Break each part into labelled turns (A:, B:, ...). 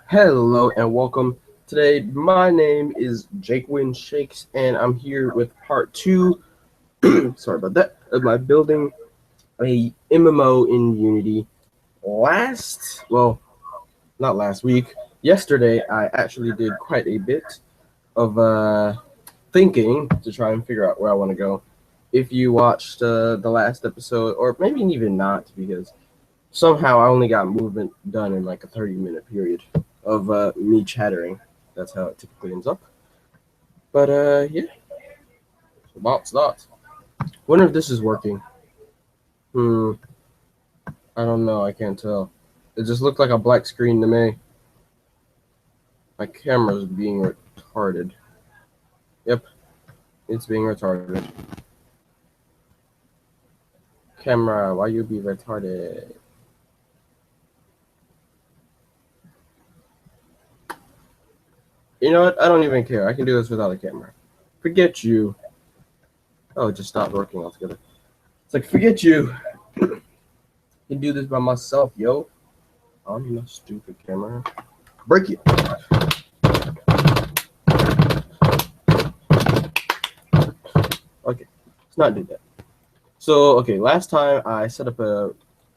A: Hello and welcome. Today, my name is Jake Win Shakes, and I'm here with part two. Sorry about that. Of my building a MMO in Unity. Not last week. Yesterday, I actually did quite a bit of thinking to try and figure out where I want to go. If you watched the last episode, or maybe even not, because somehow I only got movement done in like a 30-minute period of me chattering. That's how it typically ends up. But yeah, lots, lots. Wonder if this is working. I don't know. I can't tell. It just looked like a black screen to me. My camera's being retarded. Yep, it's being retarded. Camera, why you be retarded? You know what? I don't even care. I can do this without a camera. Forget you. Oh, it just stopped working altogether. It's like, forget you. I can do this by myself, yo. I don't need no stupid camera. Break it. Okay, let's not do that. So, okay, last time I set up a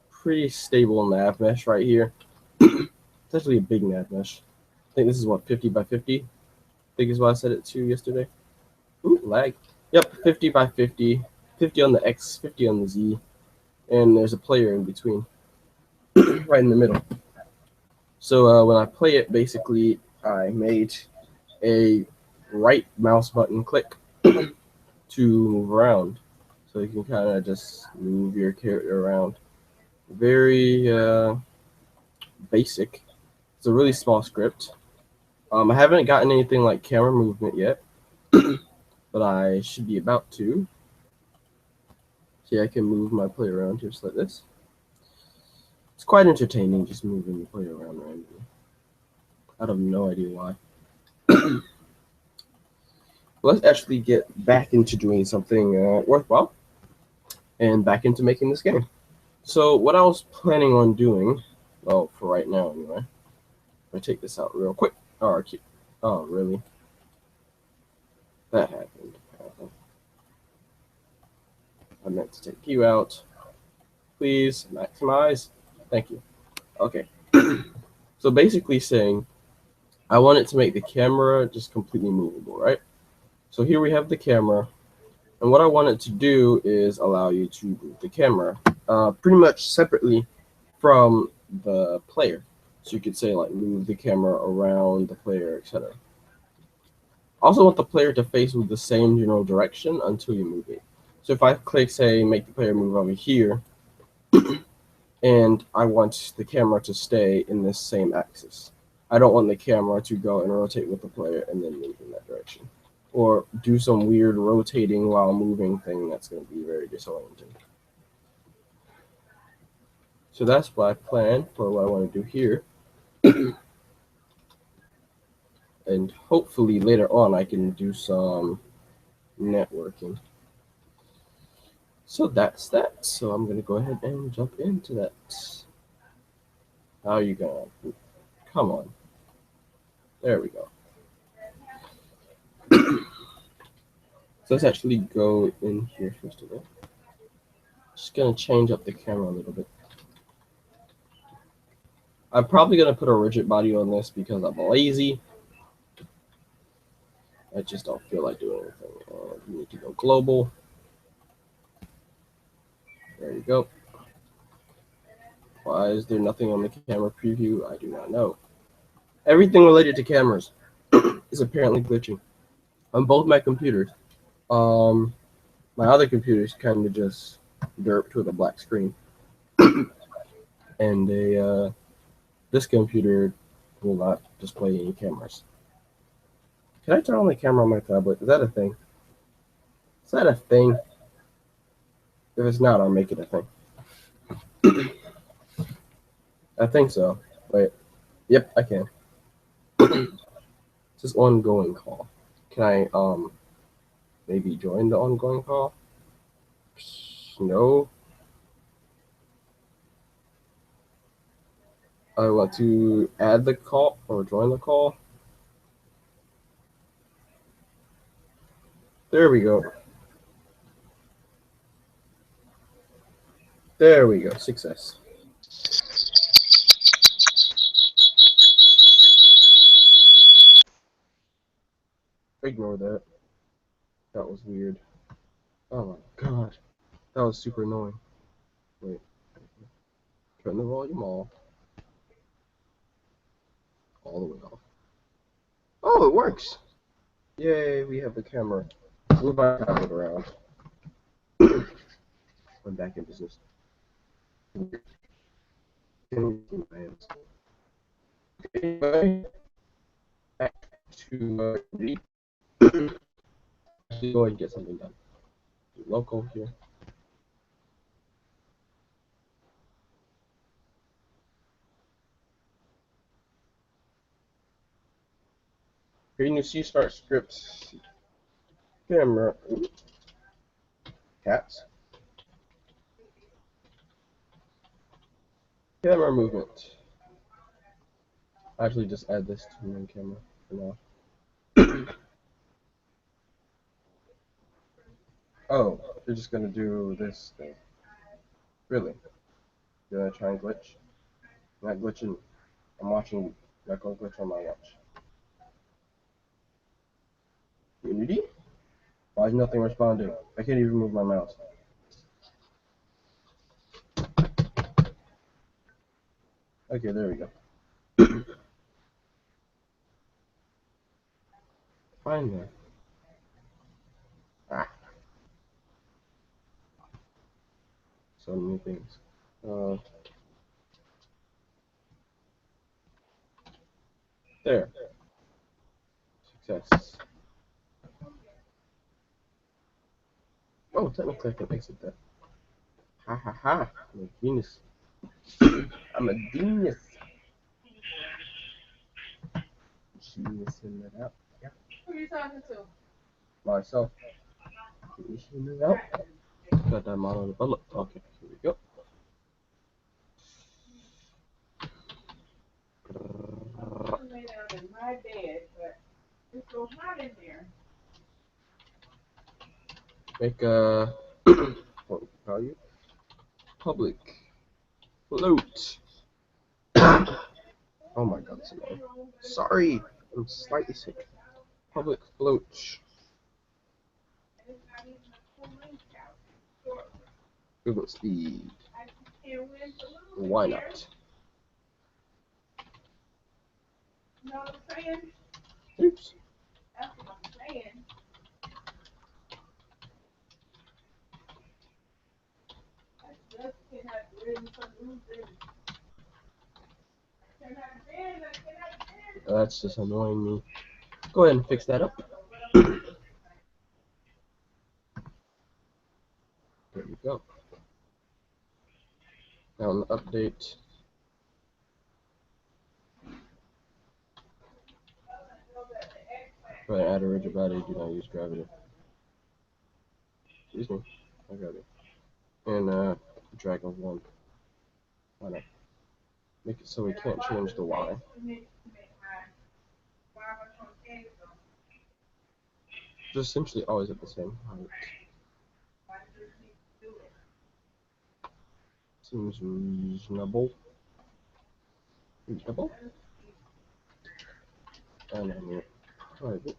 A: pretty stable nav mesh right here. It's actually a big nav mesh. I think this is what, 50 by 50? I think is what I set it to yesterday. Ooh, lag. Yep, 50 by 50. 50 on the X, 50 on the Z. And there's a player in between, right in the middle. So when I play it, basically, I made a right mouse button click to move around. So you can kind of just move your character around. Very basic. It's a really small script. I haven't gotten anything like camera movement yet, but I should be about to. See, I can move my player around just like this. It's quite entertaining just moving the player around randomly. I have no idea why. Let's actually get back into doing something worthwhile and back into making this game. So what I was planning on doing, well, for right now anyway, if I take this out real quick. Oh, really? That happened. I meant to take you out. Please maximize. Thank you. Okay. So basically saying I wanted to make the camera just completely movable, right? So here we have the camera. And what I wanted to do is allow you to move the camera pretty much separately from the player. So you could say like move the camera around the player, etc. Also want the player to face with the same general direction until you move it. So if I click, say, make the player move over here, and I want the camera to stay in this same axis. I don't want the camera to go and rotate with the player and then move in that direction. Or do some weird rotating while moving thing that's going to be very disorienting. So that's my plan for what I want to do here. And hopefully later on I can do some networking. So that's that. So I'm going to go ahead and jump into that. How are you going to? Come on. There we go. So let's actually go in here first of all. Just going to change up the camera a little bit. I'm probably going to put a rigid body on this because I'm lazy. I just don't feel like doing anything. We need to go global. There you go. Why is there nothing on the camera preview? I do not know. Everything related to cameras is apparently glitching on both my computers. My other computer's kind of just derped with a black screen, and this computer will not display any cameras. Can I turn on the camera on my tablet? Is that a thing? Is that a thing? If it's not, I'll make it a thing. I think so. Wait. Yep, I can. It says ongoing call. Can I maybe join the ongoing call? No. I want to add the call or join the call. There we go. There we go. Success. Ignore that. That was weird. Oh my god. That was super annoying. Wait. Turn the volume off. All the way off. Oh, it works! Yay, we have the camera. Move my tablet around. I'm back in business. Anyway, back to read. Let's go ahead and get something done. Local here. Creating a C start script. Camera. Cats. Camera movement. Actually, just add this to main camera for now. Oh, you're just gonna do this thing. Really? You're gonna try and glitch? I'm not glitching. I'm watching. Not gonna glitch on my watch. Unity? Why is nothing responding? I can't even move my mouse. Okay, there we go. Fine there. Ah, so many things. There. Success. Oh, technically I can exit that. Ha ha ha. I'm a genius. I'm a genius. Geniusing it out. Yeah.
B: Who are you talking to?
A: Myself. Geniusing it out. Got that model on the butler. Okay, here we go.
B: I lay down in my bed, but it's so hot in there.
A: Make a what value? Public float. Oh my god, it's annoying. Sorry, I'm slightly sick. Public float.
B: And it's not even a cooling couch.
A: Google speed.
B: I just can't win to lose.
A: Why not?
B: You know what I'm saying?
A: Oops.
B: That's what I'm saying. I just cannot win for losing. I cannot win. I cannot win.
A: That's just annoying me. Go ahead and fix that up. There we go. Now on the update. Go ahead and add a rigid body. Do not use gravity. Excuse me. I got it. And drag of one. Why not? Make it so we can't change the Y. Just essentially always at the same height. Seems reasonable. Reasonable? And I'm here. Private.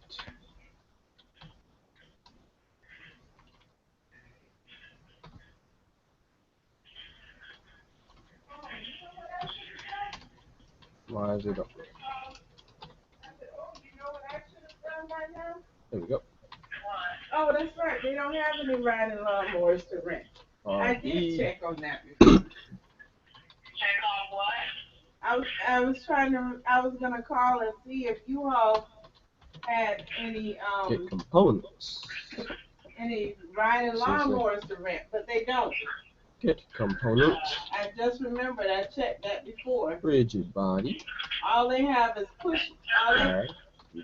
A: Why is it up? There we go.
B: Oh, that's right. They don't have any riding lawnmowers to rent. I did check on that before.
C: Check on what?
B: I was gonna call and see if you all had
A: Get components.
B: any riding lawnmowers to rent, but they don't.
A: Get components.
B: I just remembered I checked that before.
A: Rigid body.
B: All they have is push.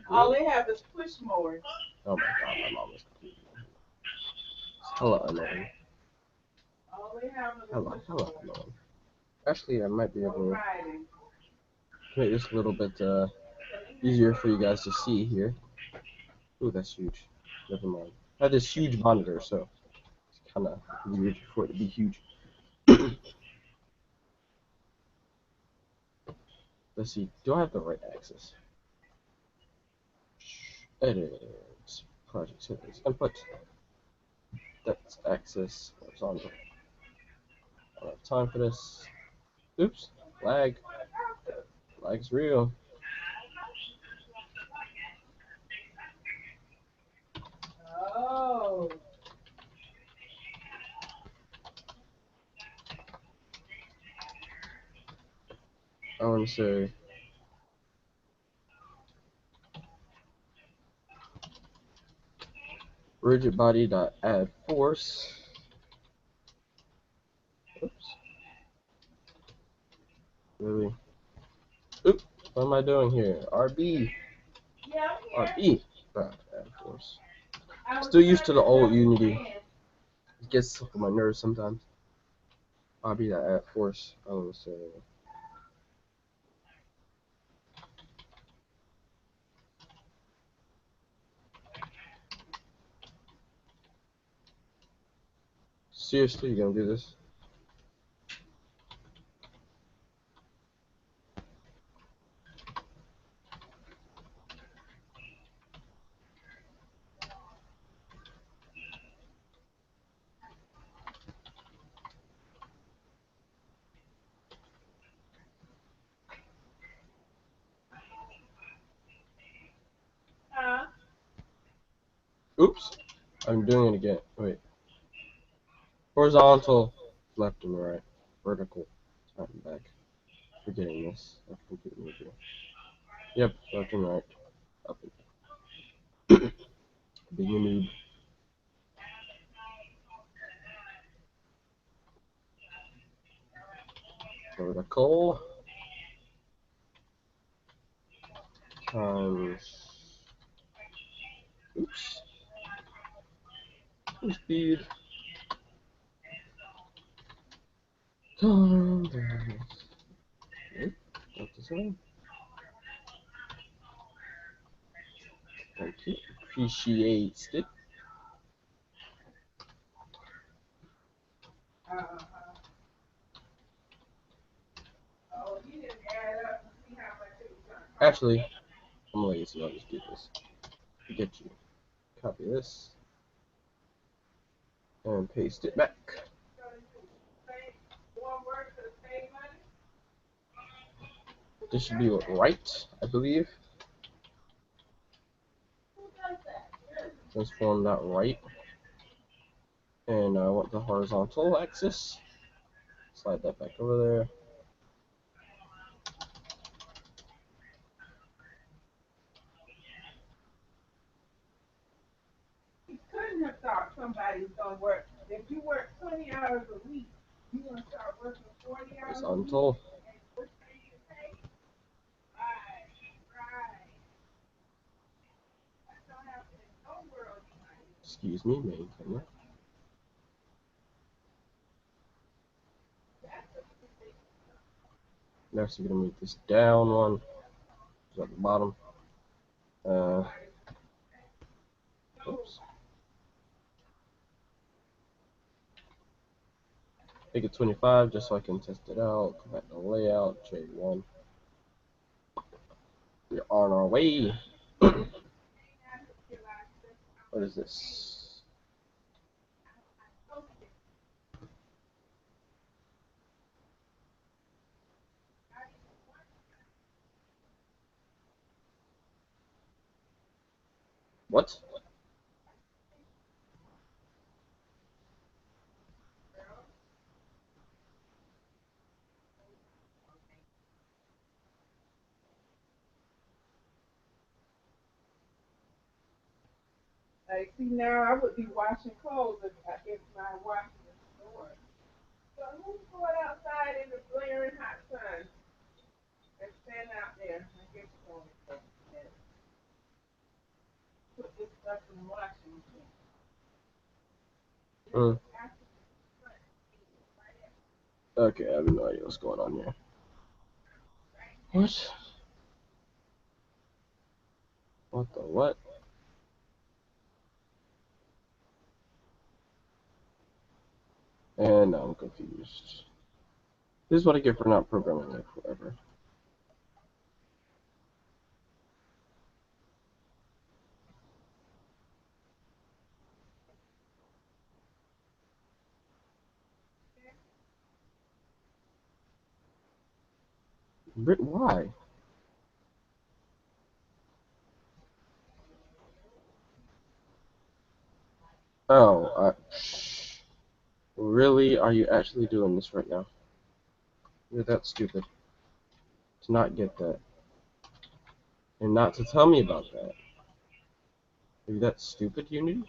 B: All they have is push mowers.
A: Oh my god, my mom is completely. Hello, annoying.
B: All they have is
A: Hello, annoying. Actually, I might be able to.
B: riding.
A: to make this a little bit easier for you guys to see here. Ooh, that's huge. Never mind. I have this huge monitor, so it's kind of weird for it to be huge. Let's see. Do I have the right axis? Edit. Project settings. Input. That's axis. Horizontal. I don't have time for this. Oops. Lag. Lag's real.
B: Oh.
A: I want to say rigid body dot add force. Oops. Really? Oop. What am I doing here? RB.
B: Yeah.
A: RB. Dot add force. Still used to the old Unity. It gets on my nerves sometimes. RB dot add force. I want to say. Seriously, you gonna do this? Oops. I'm doing it again. Wait. Horizontal, left and right. Vertical, top and back. Forgetting this. I completely agree. Yep, left and right. Up and down. Being a noob. Vertical. Times. Oops. Speed. Times. Nope, not the same. Thank you. Appreciate it.
B: Oh, you didn't add up and see how much it was going to cost.
A: Actually, I'm lazy. I'll just do this. Get you. Copy this. And paste it back. This should be right, I believe. Transform that right. And I want the horizontal axis. Slide that back over there.
B: You couldn't have thought somebody was going to work. If you work 20 hours a week, you're going to start working 40 hours a week.
A: Horizontal. Excuse me, main camera. Next, we're gonna move this down one. It's at the bottom. Oops. Make it 25 just so I can test it out. Go back to layout, J1. We're on our way. What is this? What?
B: Like, see, now I would be washing clothes if my washing was stored. So who's going outside in the glaring hot sun and stand out there? I guess you're going to put this stuff in the washing machine.
A: Okay, I have no idea what's going on here. What? What the what? And now I'm confused. This is what I get for not programming it forever. Why? Oh, really? Are you actually doing this right now? You're that stupid to not get that. And not to tell me about that. Are you that stupid, Unity?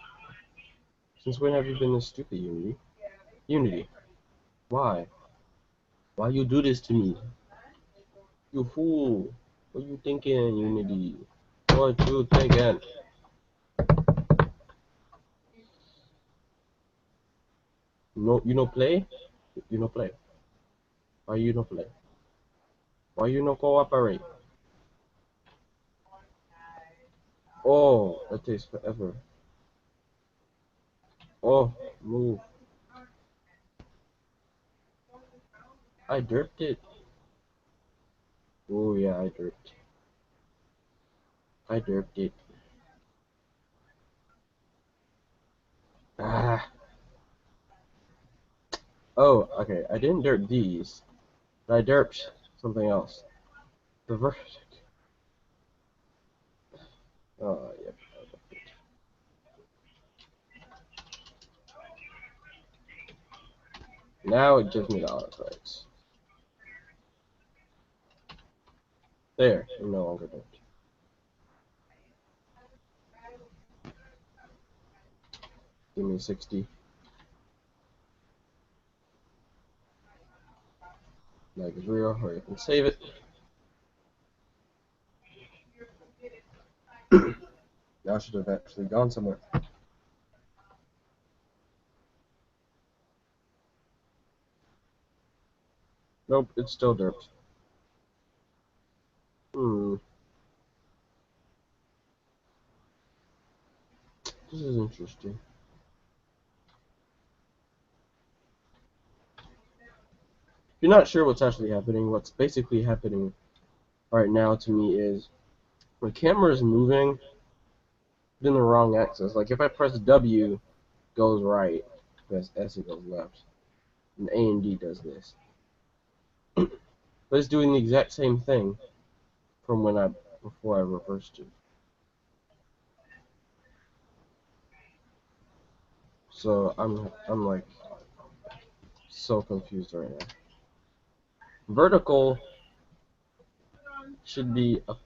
A: Since when have you been this stupid, Unity? Unity, why? Why you do this to me? You fool! What you thinking, Unity? What you thinking? No, you no play? You no play. Why you no play? Why you no cooperate? Oh, that takes forever. Oh, move. I derped it. Oh yeah, I derped. I derped it. Ah. Oh, okay. I didn't derp these, but I derped something else. The verdict. Oh, yep. Now it gives me the autocorrects. There, I'm no longer derped. Give me 60. Like it's real, or you can save it. Now I should have actually gone somewhere. Nope, it's still derped. This is interesting. If you're not sure what's actually happening, what's basically happening right now to me is the camera is moving in the wrong axis. Like if I press W, it goes right. Press S, it goes left. And A and D does this. But it's doing the exact same thing from before I reversed it. So I'm like so confused right now. Vertical should be up.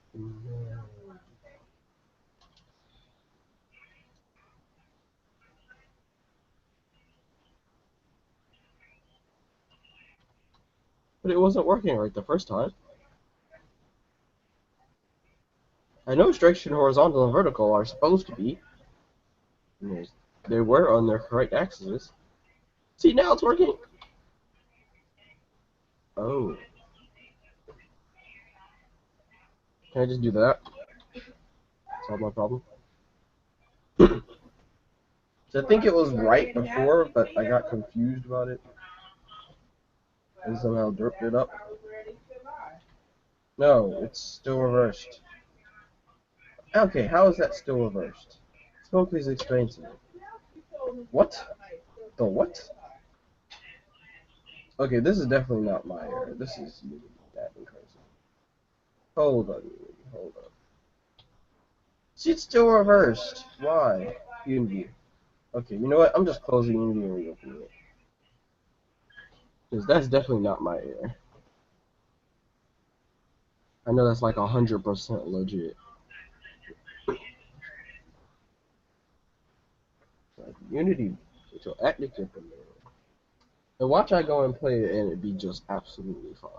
A: But it wasn't working right the first time. I know extraction horizontal and vertical are supposed to be. They were on their correct axes. See, now it's working. Oh. Can I just do that? Solve my problem. So I think it was right before, but I got confused about it. And somehow derped it up. No, it's still reversed. Okay, how is that still reversed? Someone please explain to me. What? The what? Okay, this is definitely not my error. This is that crazy. Hold on, hold on. See, it's still reversed. Why? Unity. Okay, you know what? I'm just closing Unity and reopening it. Because that's definitely not my error. I know that's like 100% legit. Like, Unity, it'll act different. And watch I go and play it and it be just absolutely fine.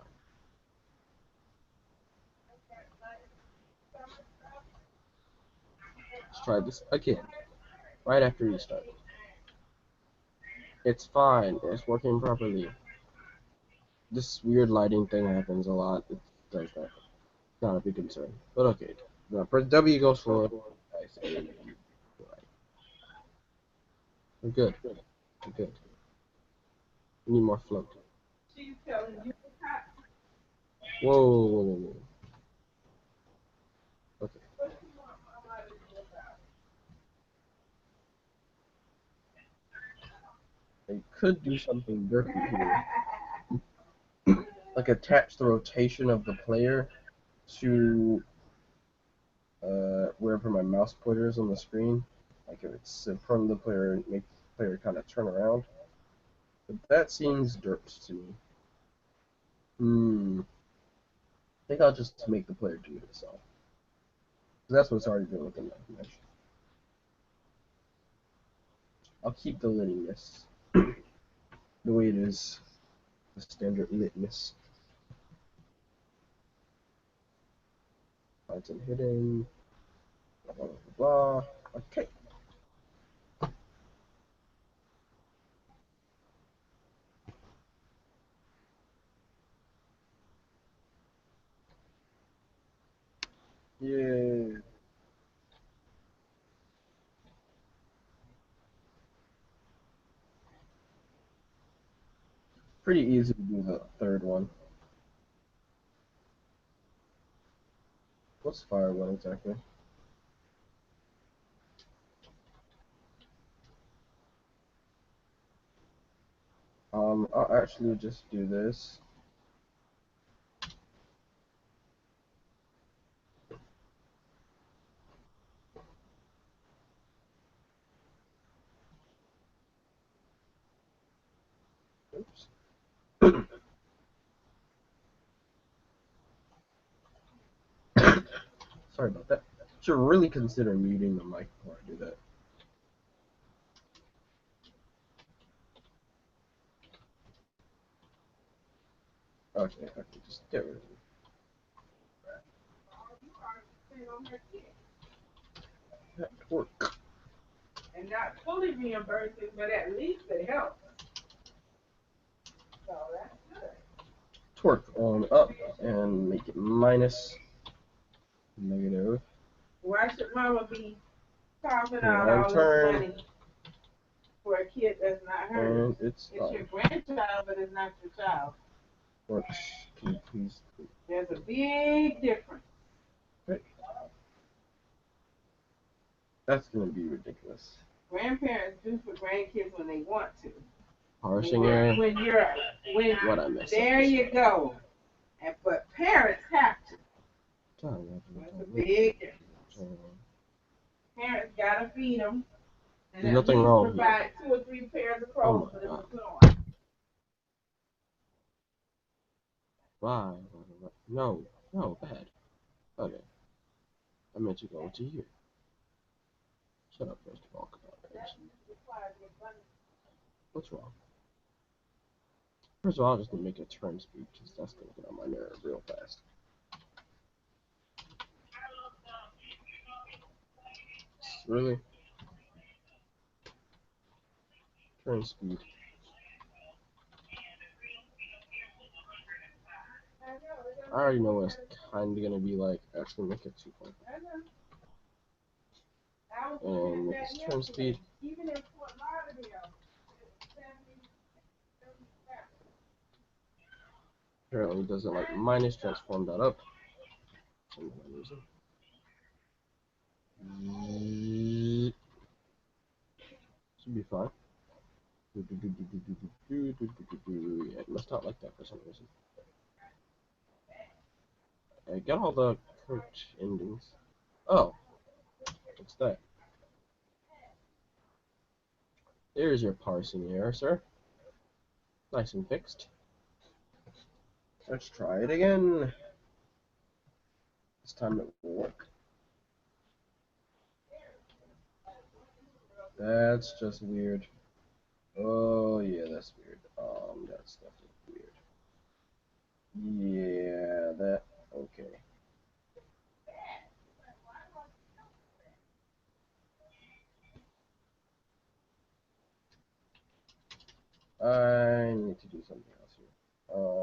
A: Let's try this again. Right after restart. It's fine. It's working properly. This weird lighting thing happens a lot. It does that. Not a big concern. But okay. No, press W goes forward. Nice. Right. We're good. We're good. We need more float.
B: She's telling you how.
A: Whoa, whoa, whoa, whoa. Okay.
B: What you want Mama to do about
A: They could do something dirty here.
B: it?
A: Like attach the rotation of the player to wherever my mouse pointer is on the screen. Like if it's in front of the player and make the player kind of turn around. But that seems dirt to me. I think I'll just make the player do it itself. That's what it's already doing within that dimension. I'll keep the littiness the way it is, the standard litness. Content hidden, blah, blah, blah, blah. Okay. Yeah. Pretty easy to do the third one. What's fire one exactly? I'll actually just do this. Oops. Sorry about that. Should really consider muting the mic before I do that. Okay, just get rid of it.
B: You are sitting on her kid.
A: That work.
B: And not fully reimbursing, but at least it helps. So that's good.
A: Torque on up and make it minus negative.
B: Why should Mama be carving out
A: And
B: all
A: turn.
B: this money for a kid that's not hers?
A: And it's
B: It's your grandchild, but it's not your child.
A: works. Can you please?
B: There's a big difference.
A: Okay. That's gonna be ridiculous.
B: Grandparents do for grandkids when they want to.
A: Parsing error.
B: When
A: What I missed.
B: there you go. But parents have to. That's a big difference. Parents gotta feed them. And
A: There's nothing wrong
B: provide 2 or 3 pairs of clothes for them to put on.
A: Why? No, bad. Okay. I meant to go to here. Shut up, first of all. What's wrong? First of all, I just need to make a turn speed because that's gonna get on my nerve real fast. Really? Turn speed. I already know what it's kind of gonna be like. Actually, make it 2 point. And make its turn speed.
B: Even in Fort Lauderdale,
A: Apparently, it doesn't like minus transform that up. Should be fine. Yeah, it must not like that for some reason. I got all the coach endings. Oh, what's that? There's your parsing error, sir. Nice and fixed. Let's try it again. This time it will work. That's just weird. Oh yeah, that's weird. That's definitely weird. Yeah, that okay. I need to do something else here.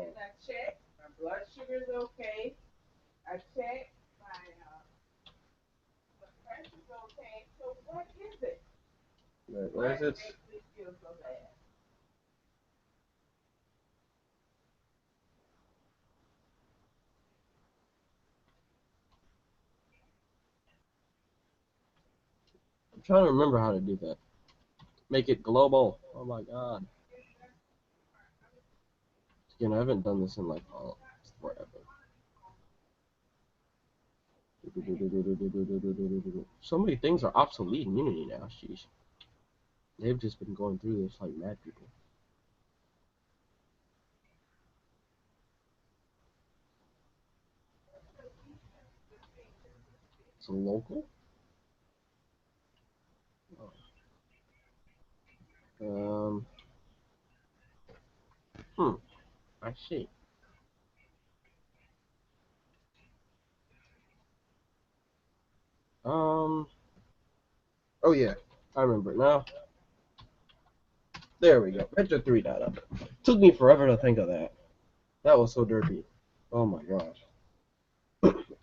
B: and I checked, my blood sugar's okay. I checked my
A: Where is it?
B: makes me feel so bad?
A: I'm trying to remember how to do that. Make it global. Oh my god. Again, I haven't done this in like forever. So many things are obsolete in Unity now. Sheesh. They've just been going through this like mad people. It's a local. Oh. I see. Oh yeah, I remember it now. There we go. Metro 3 data. Took me forever to think of that. That was so derpy. Oh my gosh.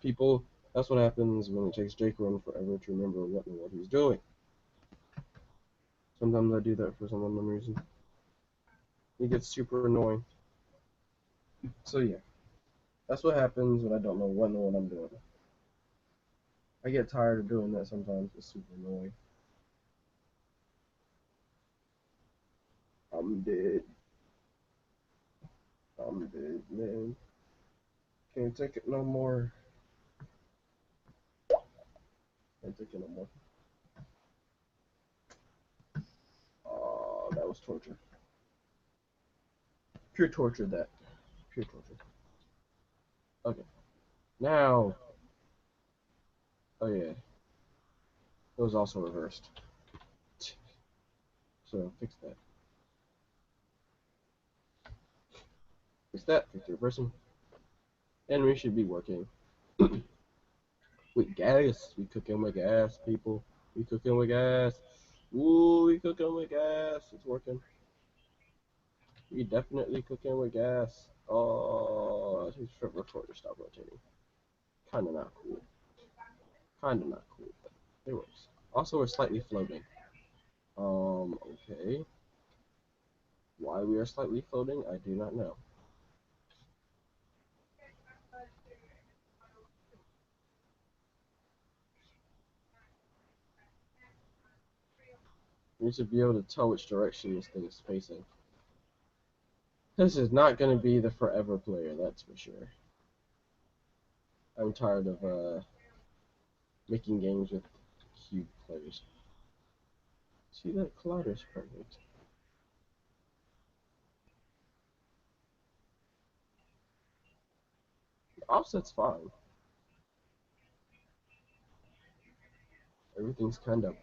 A: People, that's what happens when it takes Jake Run forever to remember what he's doing. Sometimes I do that for some unknown reason. It gets super annoying. So yeah, that's what happens when I don't know what I'm doing. I get tired of doing that sometimes. It's super annoying. I'm dead. I'm dead, man. Can't take it no more. Can't take it no more. Oh, that was torture. Pure torture, that. Pure torture. Okay. Now. Oh, yeah. It was also reversed. So, fix that. Fix that. Fix the reversing. And we should be working. With gas. We cooking with gas, people. We cooking with gas. Ooh, we cooking with gas. It's working. We definitely cooking with gas. Oh, his front recorder stopped rotating. Kinda not cool. Kinda not cool, but it works. Also, we're slightly floating. Okay. Why we are slightly floating, I do not know. We should be able to tell which direction this thing is facing. This is not going to be the forever player, that's for sure. I'm tired of making games with cube players. See, that collider's perfect. The offset's fine. Everything's kind of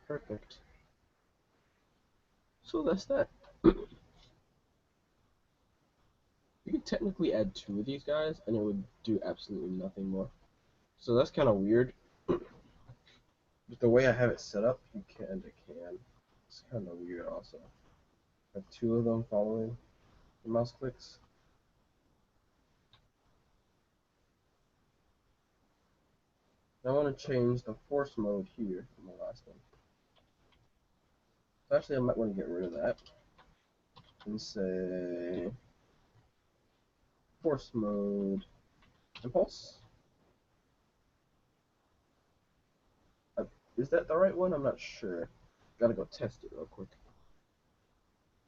A: perfect. So that's that. You could technically add 2 of these guys, and it would do absolutely nothing more. So that's kind of weird. But the way I have it set up, you can. It's kind of weird also. Have 2 of them following the mouse clicks. I want to change the force mode here from the last one. So actually, I might want to get rid of that and say force mode impulse. Is that the right one? I'm not sure. Gotta go test it real quick.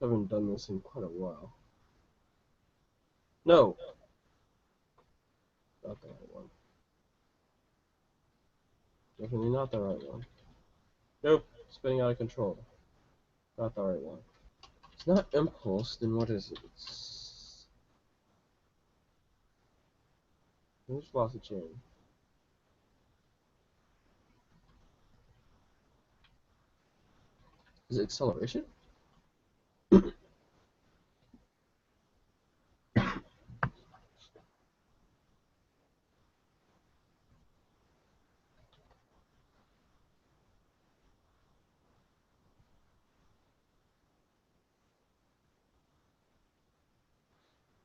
A: I haven't done this in quite a while. No, not the right one. Definitely not the right one. Nope, spinning out of control. Not the right one. It's not impulse, then what is it? It's... I just lost a chain. Is it acceleration?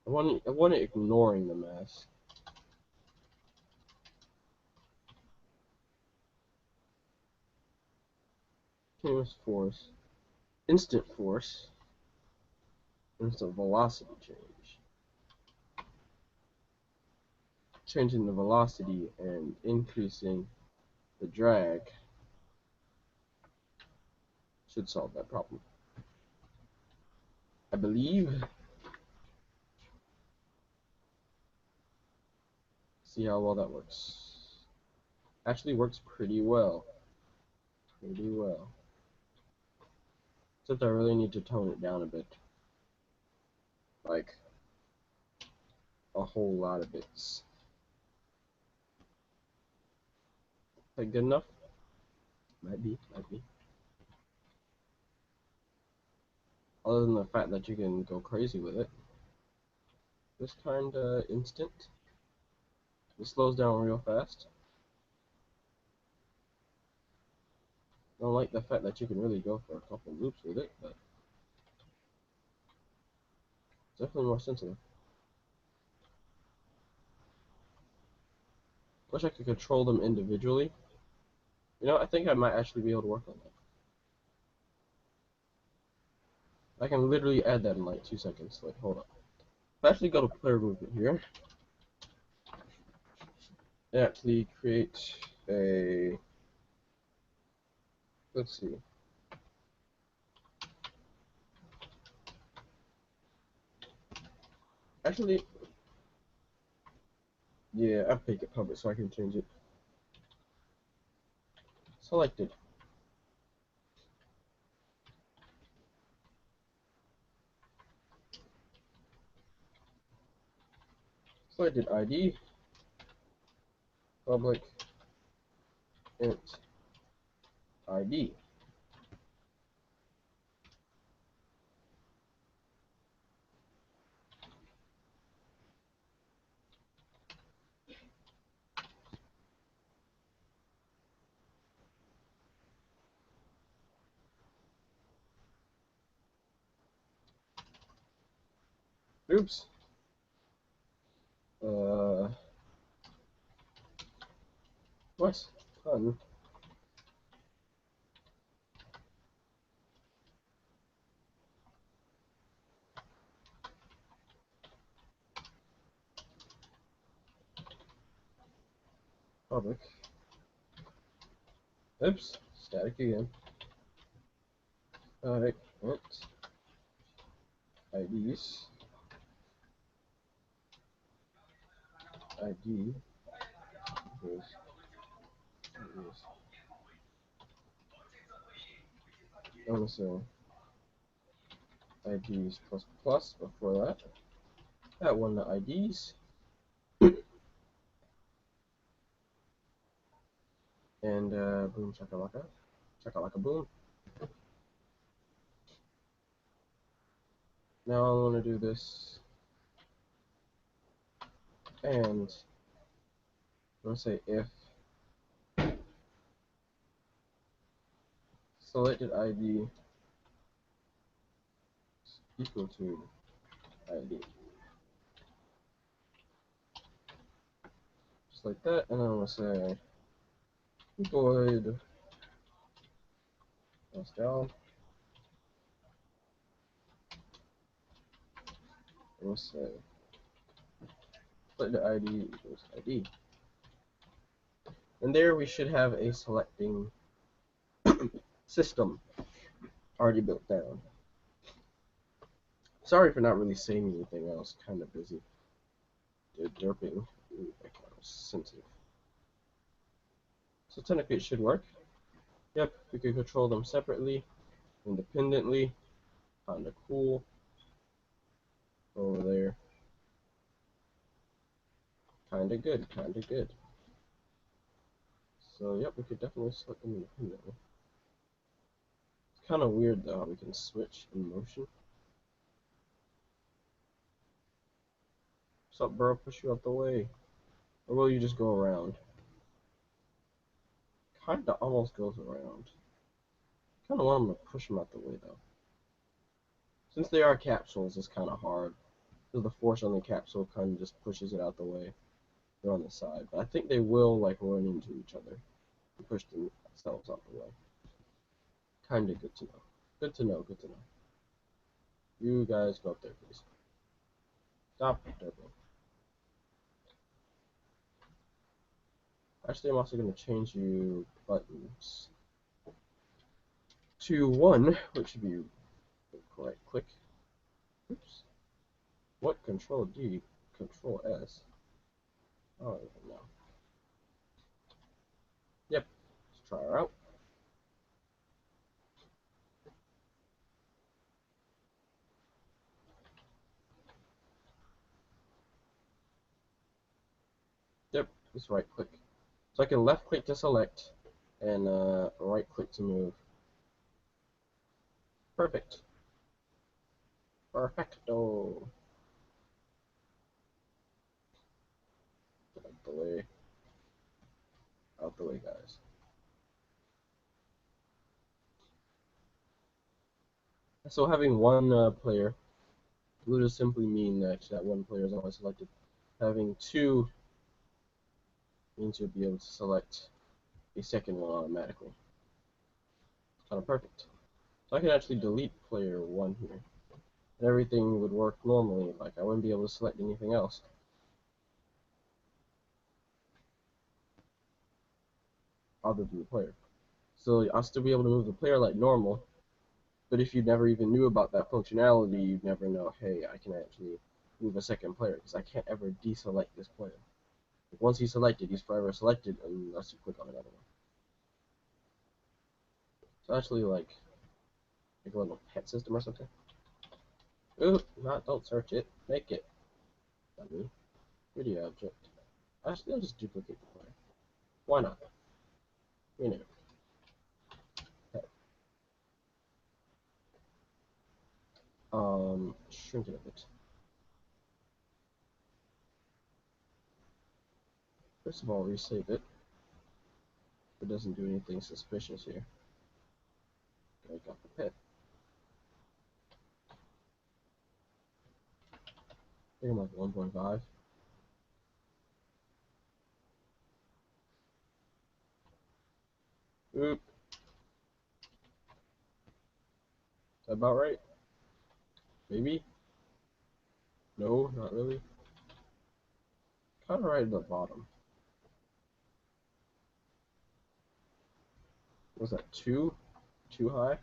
A: I want it ignoring the mask. Continuous force. instant force, instant velocity change. Changing the velocity and increasing the drag should solve that problem, I believe. See how well that works. Actually works pretty well. Pretty well. Except I really need to tone it down a bit. Like, a whole lot of bits. Is that good enough? Might be, might be. Other than the fact that you can go crazy with it. This kinda instant. It slows down real fast. I don't like the fact that you can really go for a couple loops with it, but it's definitely more sensitive. Wish I could control them individually. You know, I think I might actually be able to work on that. I can literally add that in like 2 seconds. Like, hold up. If I actually go to player movement here, and actually create a, let's see. Actually, yeah, I'll make it public so I can change it. Selected. Selected ID, public, int, ID. Oops. What? Fun. Public. Oops. Static again. Static, int, IDs. ID equals I'm gonna say IDs plus plus before that. That one the IDs. And boom chakalaka. Chakalaka boom. Now I want to do this. And I'm gonna say if selected ID is equal to ID. Just like that, and I'm gonna say void plus down. I'm gonna say selected ID equals ID. And there we should have a selecting system already built down. Sorry for not really saying anything else. Kind of busy. Derping. Ooh, that kind of sensitive. So technically it should work. Yep, we can control them separately, independently. Kinda cool. Over there. Kinda good, kinda good. So yep, we could definitely select them independently. It's kind of weird though how we can switch in motion. What's up, bro? Push you out the way. Or will you just go around? Kinda almost goes around. Kinda want them to push them out the way though. Since they are capsules, it's kinda hard. Because the force on the capsule kinda just pushes it out the way. They're on the side. But I think they will like run into each other and push themselves out the way. Kinda good to know. Good to know, good to know. You guys go up there, please. Stop derping. Actually, I'm also going to change you buttons to one, which should be right click. Oops. What? Control D, Control S. Oh, I don't even know. Yep. Let's try her out. Yep. Just right click. So I can left click to select and right click to move. Perfect. Perfecto. Out the way. Out the way, guys. So having one player will just simply mean that one player is always selected. Having two means you'll be able to select a second one automatically. Kind of perfect. So I can actually delete player one here. And everything would work normally, like I wouldn't be able to select anything else other than the player. So I'll still be able to move the player like normal, but if you never even knew about that functionality, you'd never know, hey, I can actually move a second player, because I can't ever deselect this player. Once he's selected, he's forever selected unless you click on another one. So actually like a little pet system or something. Ooh, don't search it, make it. Not me. Video object. Actually, I'll just duplicate the player. Why not? You know. Shrink it a bit. First of all, resave it. It doesn't do anything suspicious here. I got the pet. I think I'm like 1.5. Oop. Is that about right? Maybe? No, not really. Kind of right at the bottom. Was that 2? Too high?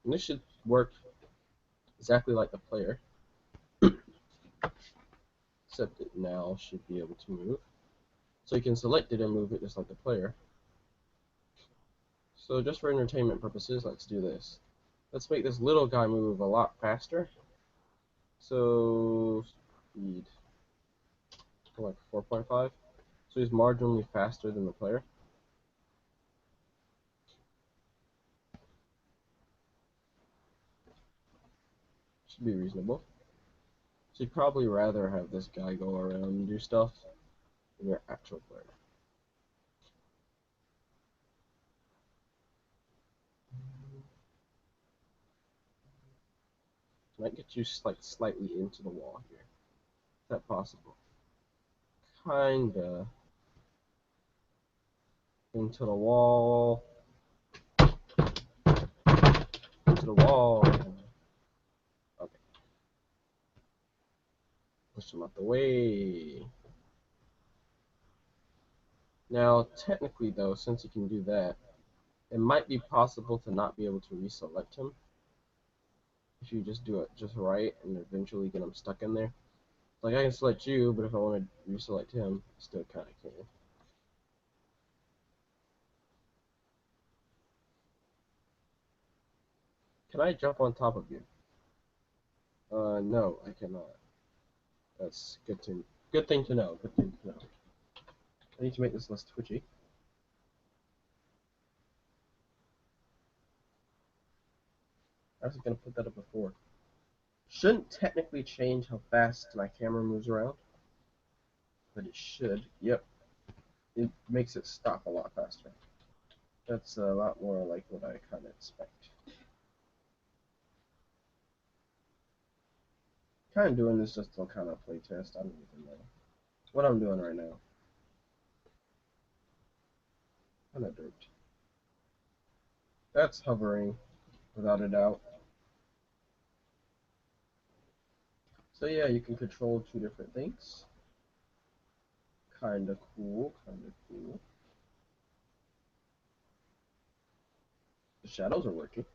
A: And this should work exactly like the player. Except it now should be able to move. So you can select it and move it just like the player. So just for entertainment purposes, let's do this. Let's make this little guy move a lot faster. So speed like 4.5. So he's marginally faster than the player. Should be reasonable. So you'd probably rather have this guy go around and do stuff than your actual player. Might get you like slightly into the wall here. Is that possible? Kinda. Into the wall. Into the wall. Okay. Push him out the way. Now, technically though, since you can do that, it might be possible to not be able to reselect him if you just do it just right and eventually get him stuck in there. Like I can select you, but if I want to reselect him, I still kind of can. Can I jump on top of you? No, I cannot. That's good thing to know. Good thing to know. I need to make this less twitchy. I was gonna put that up before. Shouldn't technically change how fast my camera moves around, but it should. Yep, it makes it stop a lot faster. That's a lot more like what I kind of expect. Kind of doing this just to kind of play test. I don't even know what I'm doing right now. kind of dirt. That's hovering, without a doubt. So yeah, you can control two different things. Kinda cool, kinda cool. The shadows are working.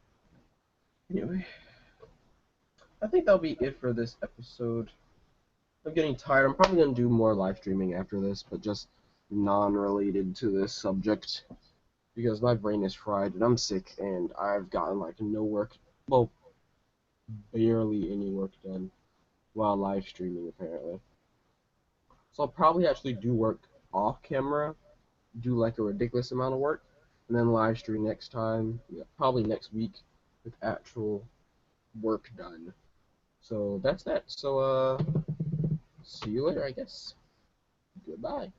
A: Anyway, I think that'll be it for this episode. I'm getting tired. I'm probably gonna do more live streaming after this, but just non-related to this subject because my brain is fried and I'm sick and I've gotten like no work, well, barely any work done while live streaming apparently. So I'll probably actually do work off camera, do like a ridiculous amount of work, and then live stream next time, yeah, probably next week with actual work done. So that's that. So see you later, I guess. Goodbye.